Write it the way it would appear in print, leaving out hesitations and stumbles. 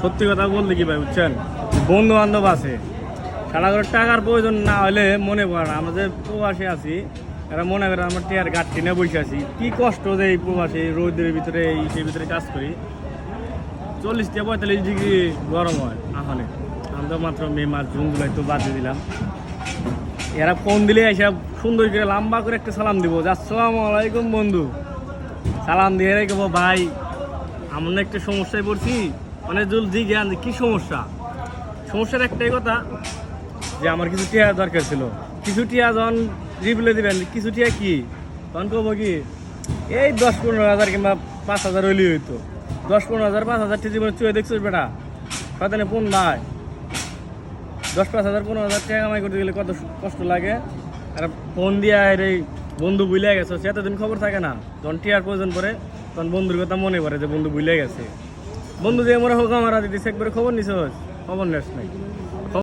সত্যি কথা বলতে কি ভাই বুঝছেন, বন্ধু বান্ধব আছে, সারা করে টাকার প্রয়োজন না হলে মনে পড়ে না। আমরা যে প্রবাসে আছি এরা মনে করে আমরা টিয়ার গাছ কিনে বসে আছি, কি কষ্ট যে এই প্রবাসে রোদের ভিতরে ইসের ভিতরে কাজ করি। 40 থেকে 45 ডিগ্রি গরম হয় আসলে। আমি তো মাত্র মে মাস জুন জুলাই তো বাদ দিয়ে দিলাম। এরা ফোন দিলে এসব সুন্দর করে লম্বা করে একটা সালাম দিব যে আসসালামু আলাইকুম বন্ধু, সালাম দিয়ে রেখে ভাই আমরা না একটা সমস্যায় পড়ছি। মানে জল জিজ্ঞান যে কী সমস্যা, সমস্যার একটাই কথা যে আমার কিছু টিয়া দরকার ছিল। কিছু টিয়া যখন রিপ্লাই দিবেন কিছু টিয়া কি, তখন কবো কি এই 10-15 হাজার কিংবা 5,000 হইলেই হইতো। 10-15 হাজার 5,000 টি জীবনে চুয়ে দেখছিস বেটা, শয়তানে ফোন নাই। 10-5 হাজার 15 হাজার টাকা কামাই করতে গেলে কত কষ্ট লাগে। আর ফোন দিয়ে এই বন্ধু ভুলে গেছে, সে এতদিন খবর থাকে না। যখন টিয়ার প্রয়োজন পড়ে তখন বন্ধুর কথা মনে পড়ে যে বন্ধু ভুলে গেছে। বন্ধু যে মনে হোক আমার দিতেছে একবারে খবর নিছ, খবর নেস নাই।